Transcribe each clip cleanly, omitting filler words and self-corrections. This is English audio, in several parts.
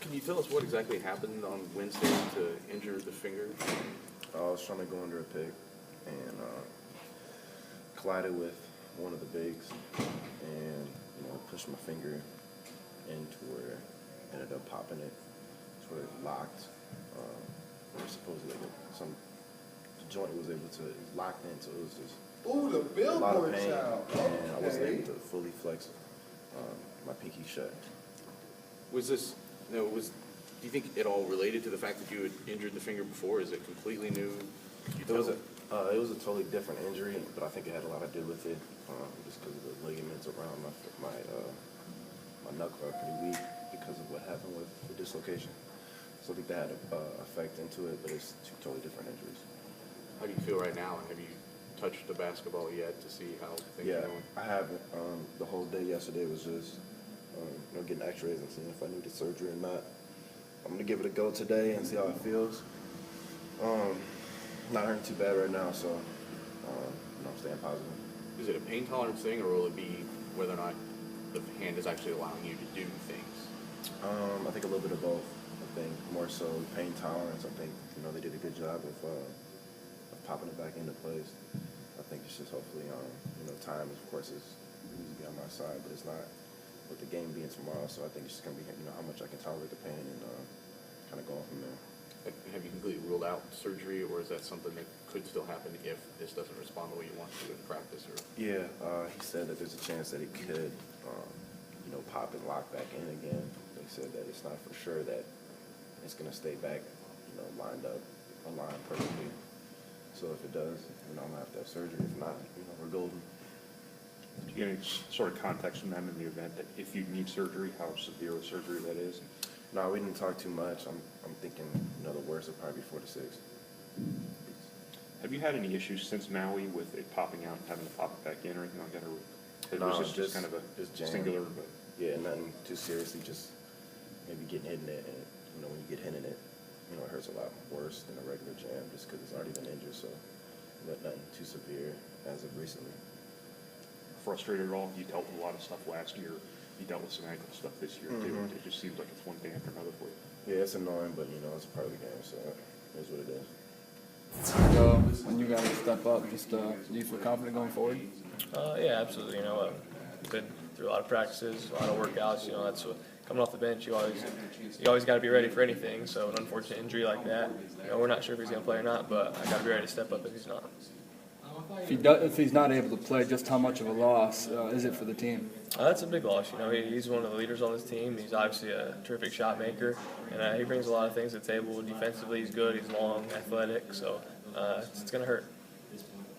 Can you tell us what exactly happened on Wednesday to injure the finger? I was trying to go under a pick and collided with one of the bigs and pushed my finger into where it ended up popping it. It's where it locked. Supposedly the joint was able to, it was locked in, so it was just Ooh, the a lot of billboard pain, sound. and I wasn't Okay. able to fully flex my pinky shut. Was this, do you think it all related to the fact that you had injured the finger before? Is it completely new? It was a totally different injury, but I think it had a lot to do with it, just because of the ligaments around my knuckle are pretty weak because of what happened with the dislocation. So I think that had an effect into it, but it's two totally different injuries. How do you feel right now? Have you touched the basketball yet to see how things are going? I haven't. The whole day yesterday was just getting x-rays and seeing if I needed surgery or not. I'm going to give it a go today and see how it feels. Not hurting too bad right now, so I'm staying positive. Is it a pain tolerance thing, or will it be whether or not the hand is actually allowing you to do things? I think a little bit of both. I think more so pain tolerance. I think they did a good job of popping it back into place. I think it's just hopefully time, of course, is needs to be on my side, but it's not with the game being tomorrow. So I think it's just gonna be how much I can tolerate the pain and kind of going from there. Have you completely ruled out surgery, or is that something that could still happen if this doesn't respond the way you want to in practice? Or Yeah, he said that there's a chance that it could, pop and lock back in again. They said that it's not for sure that it's going to stay back, lined up, aligned perfectly. So if it does, I'm going to have to have surgery. If not, we're golden. Do you get any sort of context from them in the event that if you need surgery, how severe a surgery that is? No, we didn't talk too much. I'm thinking, the worst would probably be 4 to 6. Have you had any issues since Maui with it popping out and having to pop it back in or anything like that? Or it No, was just kind of a singular? But yeah, nothing too seriously. Just maybe getting hit in it, and when you get hit in it, it hurts a lot worse than a regular jam, just because it's already been injured. So, but nothing too severe as of recently. frustrated at all? You dealt with a lot of stuff last year. You dealt with some ankle stuff this year too. It just seems like it's one thing after another for you. Yeah, it's annoying, but it's a part of the game, so it is what it is. When you guys step up, just do you feel confident going forward? Yeah, absolutely. Been through a lot of practices, a lot of workouts. That's what, coming off the bench. You always got to be ready for anything. So an unfortunate injury like that, we're not sure if he's going to play or not, but I got to be ready to step up if he's not. If he's not able to play, just how much of a loss is it for the team? That's a big loss. He's one of the leaders on this team. He's obviously a terrific shot maker, and he brings a lot of things to the table. Defensively, he's good. He's long, athletic, so it's going to hurt.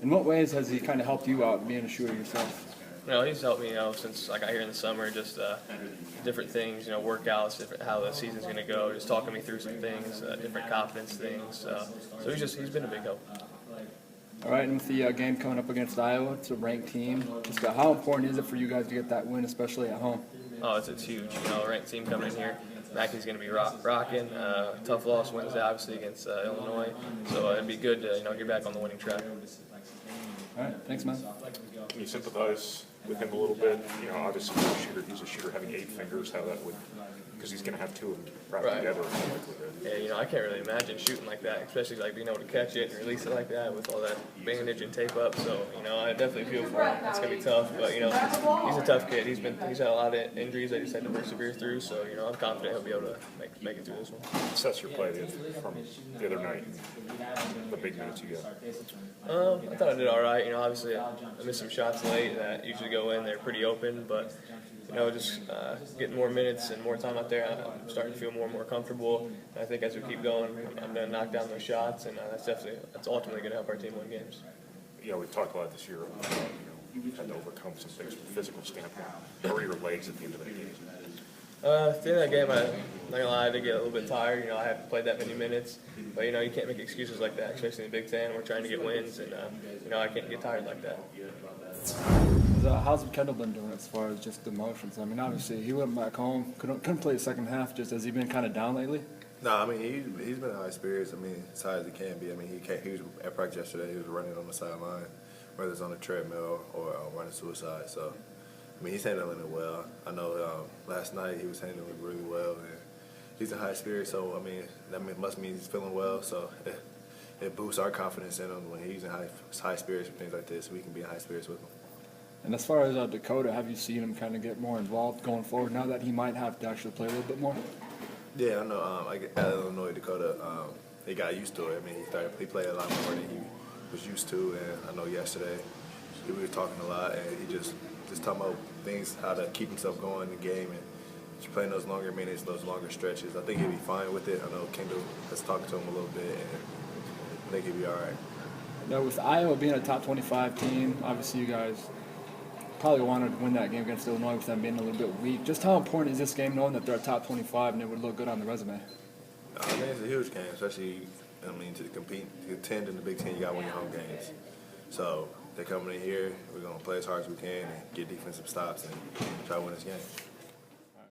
In what ways has he kind of helped you out being a shooter yourself? He's helped me, since I got here in the summer, just different things, workouts, how the season's going to go, just talking me through some things, different confidence things. So he's been a big help. All right, and with the game coming up against Iowa, it's a ranked team. Just how important is it for you guys to get that win, especially at home? Oh, it's huge. A ranked team coming in here. Mackey's going to be rocking. Tough loss Wednesday, obviously, against Illinois. So it'd be good to get back on the winning track. All right, thanks, man. Can you sympathize with him a little bit? Obviously he's a shooter having 8 fingers, how that would, because he's going to have 2 of them wrapped together. Yeah, I can't really imagine shooting like that, especially being able to catch it and release it like that with all that bandage and tape up. So, I definitely feel for him. It's going to be tough, but, he's a tough kid. He's had a lot of injuries that he's had to persevere through, so, I'm confident he'll be able to make it through this one. Assess your play from the other night, the big minutes you got. I thought I did all right. Obviously I missed some shots late that usually go in. They're pretty open, but just getting more minutes and more time out there, I'm starting to feel more and more comfortable. And I think as we keep going, I'm going to knock down those shots, and that's ultimately going to help our team win games. We've talked a lot this year about you've had to overcome some things from a physical standpoint. How are your legs at the end of that game? At the end of that game, I'm not going to lie, I did get a little bit tired. I haven't played that many minutes. But, you can't make excuses like that, especially in the Big Ten. We're trying to get wins, and, I can't get tired like that. How's Kendall been doing as far as just emotions? Obviously, he went back home, couldn't play the second half. Just has he been kind of down lately? No, he's been in high spirits. As high as he can be. He was at practice yesterday. He was running on the sideline, whether it's on the treadmill or running suicide. So, he's handling it well. I know last night he was handling it really well, and he's in high spirits, so I mean must mean he's feeling well. So it boosts our confidence in him when he's in high spirits and things like this. We can be in high spirits with him. And as far as Dakota, have you seen him kind of get more involved going forward now that he might have to actually play a little bit more? Yeah, I know. At Illinois, Dakota, he got used to it. I mean, he played a lot more than he was used to, and I know yesterday we were talking a lot, and he just talking about things, how to keep himself going in the game, and just playing those longer minutes, those longer stretches. I think he'll be fine with it. I know Kendall has talked to him a little bit, and I think he'll be all right. Now, with Iowa being a top 25 team, obviously you guys probably wanted to win that game against Illinois with them being a little bit weak. Just how important is this game knowing that they're a top 25 and it would look good on the resume? I mean, it's a huge game, especially, I mean, to contend in the Big Ten, you got to win your home games. So they're coming in here, we're going to play as hard as we can and get defensive stops and try to win this game.